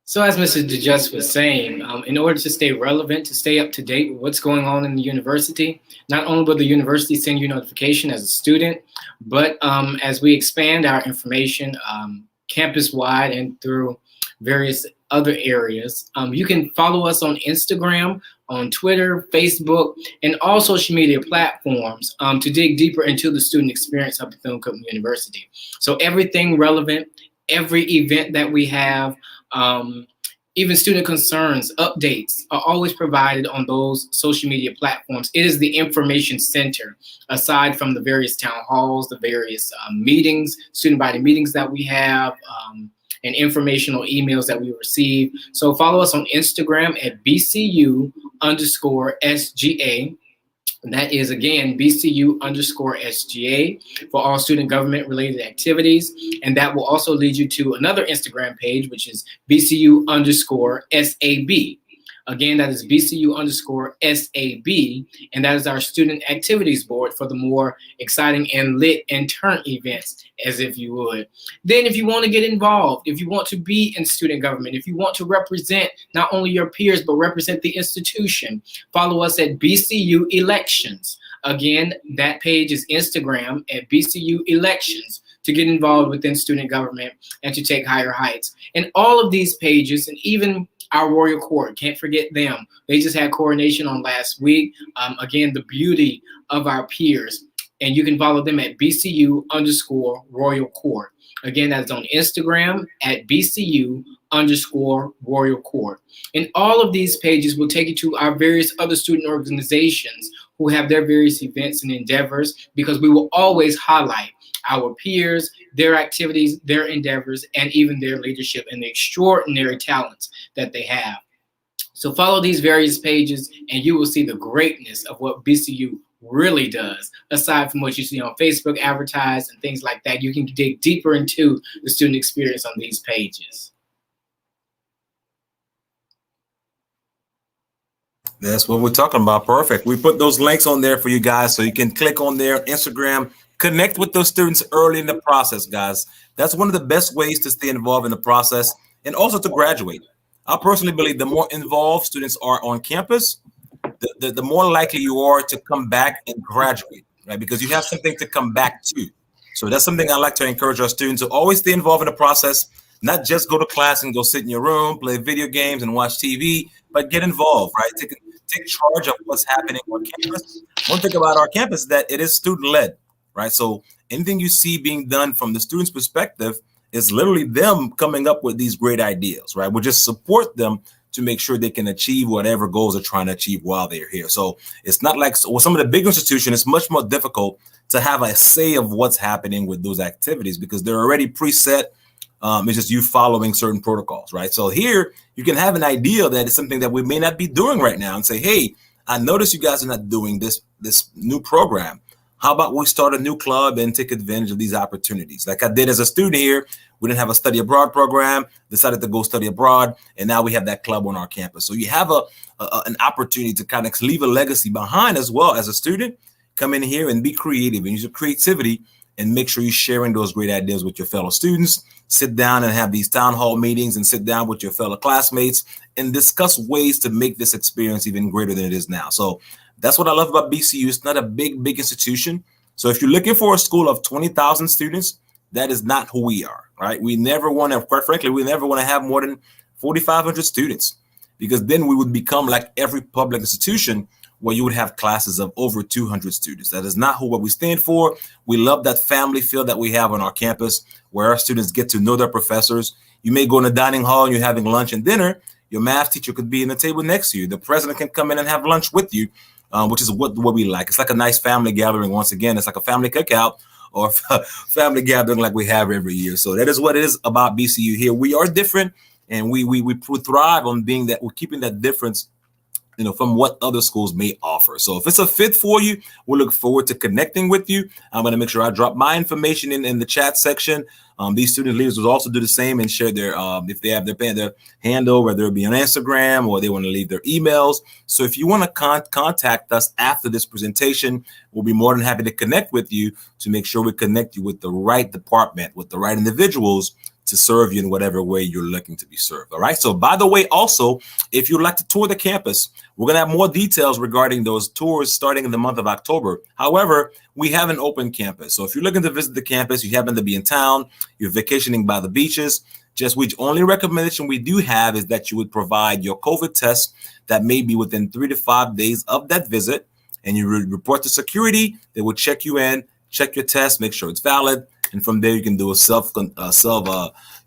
So as Mr. DaJuste was saying, in order to stay relevant, to stay up to date with what's going on in the university, not only will the university send you notification as a student, but as we expand our information campus-wide and through various other areas, you can follow us on Instagram, on Twitter, Facebook, and all social media platforms to dig deeper into the student experience of Bethune-Cookman University. So everything relevant, every event that we have, even student concerns, updates are always provided on those social media platforms. It is the information center, aside from the various town halls, the various meetings, student body meetings that we have, and informational emails that we receive. So follow us on Instagram at BCU_SGA. And that is, again, BCU_SGA for all student government related activities. And that will also lead you to another Instagram page, which is BCU_SAB. Again, that is BCU_SAB. And that is our student activities board for the more exciting and lit and turn events, as if you would. Then if you want to get involved, if you want to be in student government, if you want to represent not only your peers, but represent the institution, follow us at BCU Elections. Again, that page is Instagram at BCU Elections to get involved within student government and to take higher heights. And all of these pages, and even our Royal Court, can't forget them. They just had coronation on last week. Again, the beauty of our peers. And you can follow them at BCU_Royal Court. Again, that's on Instagram at BCU_Royal Court. And all of these pages will take you to our various other student organizations who have their various events and endeavors, because we will always highlight our peers, their activities, their endeavors, and even their leadership and the extraordinary talents that they have. So follow these various pages and you will see the greatness of what BCU really does. Aside from what you see on Facebook advertised and things like that, you can dig deeper into the student experience on these pages. That's what we're talking about. Perfect. We put those links on there for you guys, so you can click on their Instagram, connect with those students early in the process, guys. That's one of the best ways to stay involved in the process and also to graduate. I personally believe the more involved students are on campus, the more likely you are to come back and graduate, right? Because you have something to come back to. So that's something I like to encourage our students to always stay involved in the process, not just go to class and go sit in your room, play video games and watch TV, but get involved, right? Take charge of what's happening on campus. One thing about our campus is that it is student-led, right? So anything you see being done from the student's perspective is literally them coming up with these great ideas, right? We'll just support them to make sure they can achieve whatever goals they're trying to achieve while they're here. So it's not like with some of the big institutions, it's much more difficult to have a say of what's happening with those activities because they're already preset. It's just you following certain protocols, right? So here you can have an idea that it's something that we may not be doing right now and say, hey, I noticed you guys are not doing this new program. How about we start a new club and take advantage of these opportunities? Like I did as a student here, we didn't have a study abroad program, decided to go study abroad, and now we have that club on our campus. So you have an opportunity to kind of leave a legacy behind as well as a student. Come in here and be creative and use your creativity and make sure you're sharing those great ideas with your fellow students. Sit down and have these town hall meetings and sit down with your fellow classmates and discuss ways to make this experience even greater than it is now. So that's what I love about BCU. It's not a big institution. So if you're looking for a school of 20,000 students, that is not who we are, right? We never want to, quite frankly, we never want to have more than 4,500 students, because then we would become like every public institution where you would have classes of over 200 students. That is not what we stand for. We love that family feel that we have on our campus, where our students get to know their professors. You may go in the dining hall and you're having lunch and dinner. Your math teacher could be in the table next to you. The president can come in and have lunch with you, which is what we like. It's like a nice family gathering. Once again, it's like a family cookout or family gathering like we have every year. So that is what it is about BCU here. We are different, and we thrive on being that. We're keeping that difference, from what other schools may offer. So if it's a fit for you, we'll look forward to connecting with you. I'm going to make sure I drop my information in the chat section. These student leaders will also do the same and share their, if they have their handle, whether it be on Instagram or they want to leave their emails. So if you want to contact us after this presentation, we'll be more than happy to connect with you to make sure we connect you with the right department, with the right individuals to serve you in whatever way you're looking to be served. All right. So by the way, also, if you'd like to tour the campus, we're going to have more details regarding those tours starting in the month of October. However, we have an open campus. So if you're looking to visit the campus, you happen to be in town, you're vacationing by the beaches, which only recommendation we do have is that you would provide your COVID test that may be within 3 to 5 days of that visit. And you report to security. They will check you in, check your test, make sure it's valid. And from there, you can do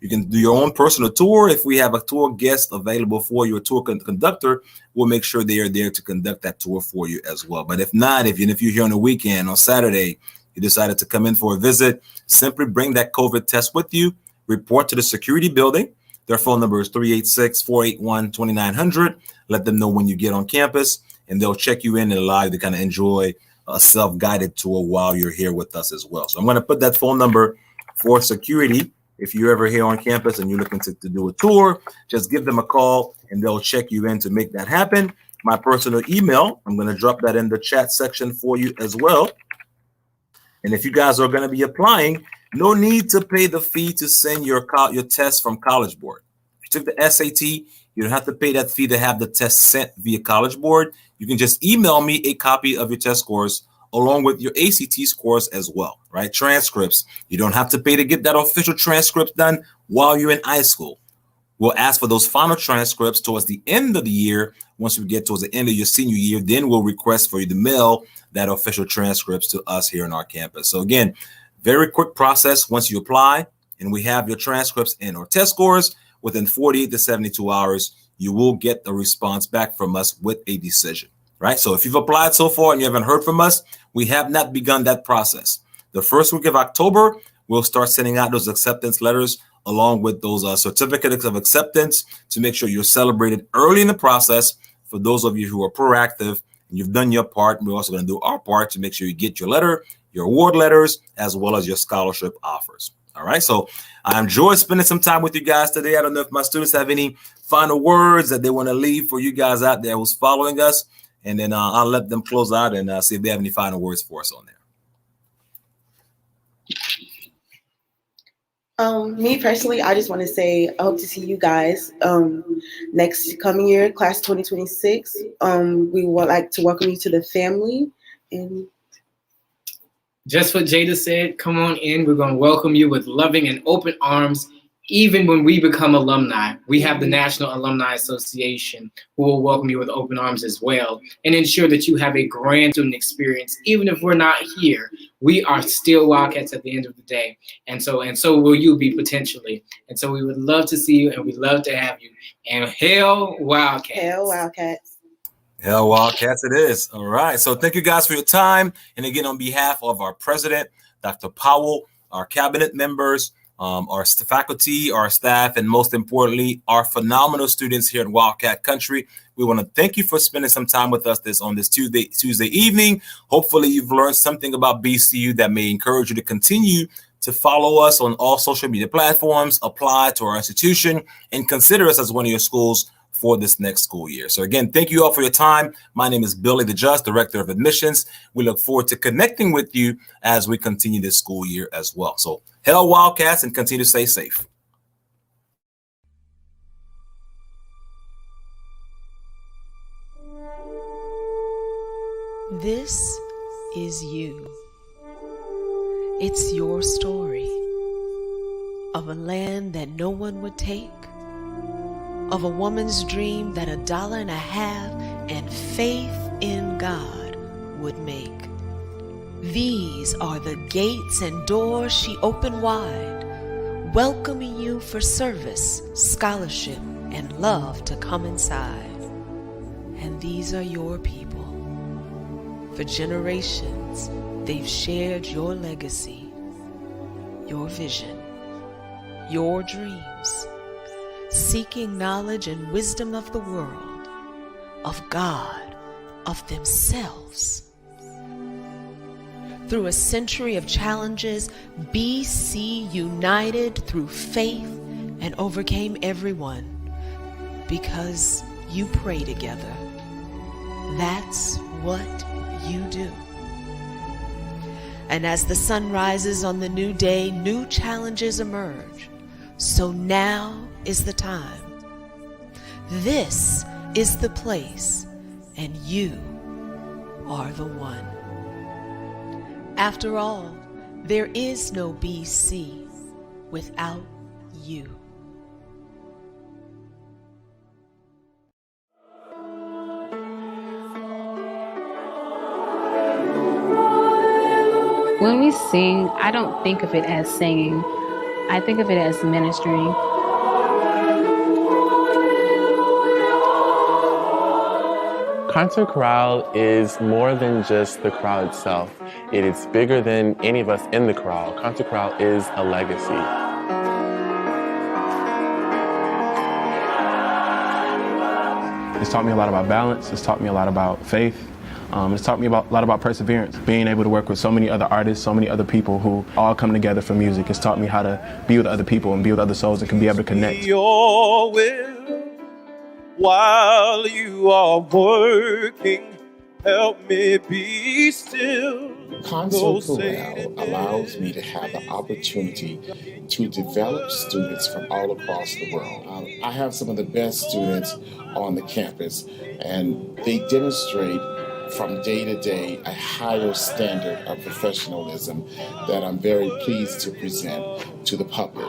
you can do your own personal tour. If we have a tour guest available for you, a tour conductor, we'll make sure they are there to conduct that tour for you as well. But if not, if you're here on the weekend, on Saturday, you decided to come in for a visit, simply bring that COVID test with you, report to the security building. Their phone number is 386-481-2900. Let them know when you get on campus, and they'll check you in and allow you to kind of enjoy a self-guided tour while you're here with us as well. So I'm going to put that phone number for security. If you're ever here on campus and you're looking to do a tour, just give them a call and they'll check you in to make that happen. My personal email, I'm going to drop that in the chat section for you as well. And if you guys are going to be applying, no need to pay the fee to send your test from College Board. If you took the SAT, you don't have to pay that fee to have the test sent via College Board. You can just email me a copy of your test scores along with your ACT scores as well, right? Transcripts. You don't have to pay to get that official transcript done while you're in high school. We'll ask for those final transcripts towards the end of the year. Once we get towards the end of your senior year, then we'll request for you to mail that official transcripts to us here on our campus. So again, very quick process once you apply and we have your transcripts and or test scores. Within 48 to 72 hours, you will get the response back from us with a decision, right? So if you've applied so far and you haven't heard from us, we have not begun that process. The first week of October, we'll start sending out those acceptance letters along with those certificates of acceptance to make sure you're celebrated early in the process. For those of you who are proactive and you've done your part, we're also going to do our part to make sure you get your letter, your award letters, as well as your scholarship offers. All right. So I enjoyed spending some time with you guys today. I don't know if my students have any final words that they want to leave for you guys out there who's following us. And then I'll let them close out and see if they have any final words for us on there. Me personally, I just want to say I hope to see you guys next coming year, class 2026. We would like to welcome you to the family. And just what Jada said, come on in. We're going to welcome you with loving and open arms. Even when we become alumni, we have the National Alumni Association who will welcome you with open arms as well and ensure that you have a grand student experience. Even if we're not here, we are still Wildcats at the end of the day. And so will you be potentially. And so we would love to see you and we'd love to have you. And hail Wildcats. Hail Wildcats. Hell, Wildcats it is. All right. So thank you guys for your time. And again, on behalf of our president, Dr. Powell, our cabinet members, our faculty, our staff, and most importantly, our phenomenal students here in Wildcat Country, we want to thank you for spending some time with us on this Tuesday evening. Hopefully you've learned something about BCU that may encourage you to continue to follow us on all social media platforms, apply to our institution, and consider us as one of your schools for this next school year. So again, thank you all for your time. My name is Billy DaJuste, Director of Admissions. We look forward to connecting with you as we continue this school year as well. So hail Wildcats and continue to stay safe. This is you. It's your story. of a land that no one would take, of a woman's dream that $1.50 and faith in God would make. These are the gates and doors she opened wide, welcoming you for service, scholarship, and love to come inside. And these are your people. For generations, they've shared your legacy, your vision, your dreams, seeking knowledge and wisdom of the world, of God, of themselves. Through a century of challenges, BC united through faith and overcame everyone because you pray together. That's what you do. And as the sun rises on the new day, new challenges emerge. So now is the time. This is the place, and you are the one. After all, there is no BC without you. When we sing, I don't think of it as singing. I think of it as ministering. Concert chorale is more than just the chorale itself. It is bigger than any of us in the chorale. Concert chorale is a legacy. It's taught me a lot about balance. It's taught me a lot about faith. It's taught me a lot about perseverance. Being able to work with so many other artists, so many other people who all come together for music. It's taught me how to be with other people and be with other souls and can be able to connect. Your will while you are working, help me be still. Concert chorale allows me to have the opportunity to develop students from all across the world. I have some of the best students on the campus, and they demonstrate from day to day a higher standard of professionalism that I'm very pleased to present to the public.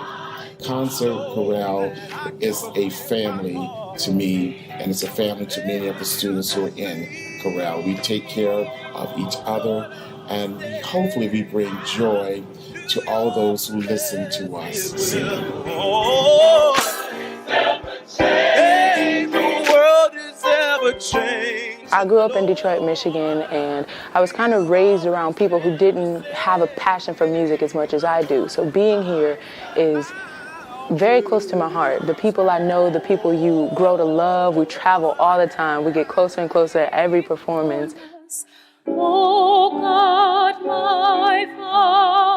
Concert chorale is a family to me, and it's a family to many of the students who are in chorale. We take care of each other, and hopefully we bring joy to all those who listen to us sing. Oh, hey, the world is ever changed. I grew up in Detroit, Michigan, and I was kind of raised around people who didn't have a passion for music as much as I do. So being here is very close to my heart. The people I know, the people you grow to love, we travel all the time. We get closer and closer at every performance. Oh God, my Father.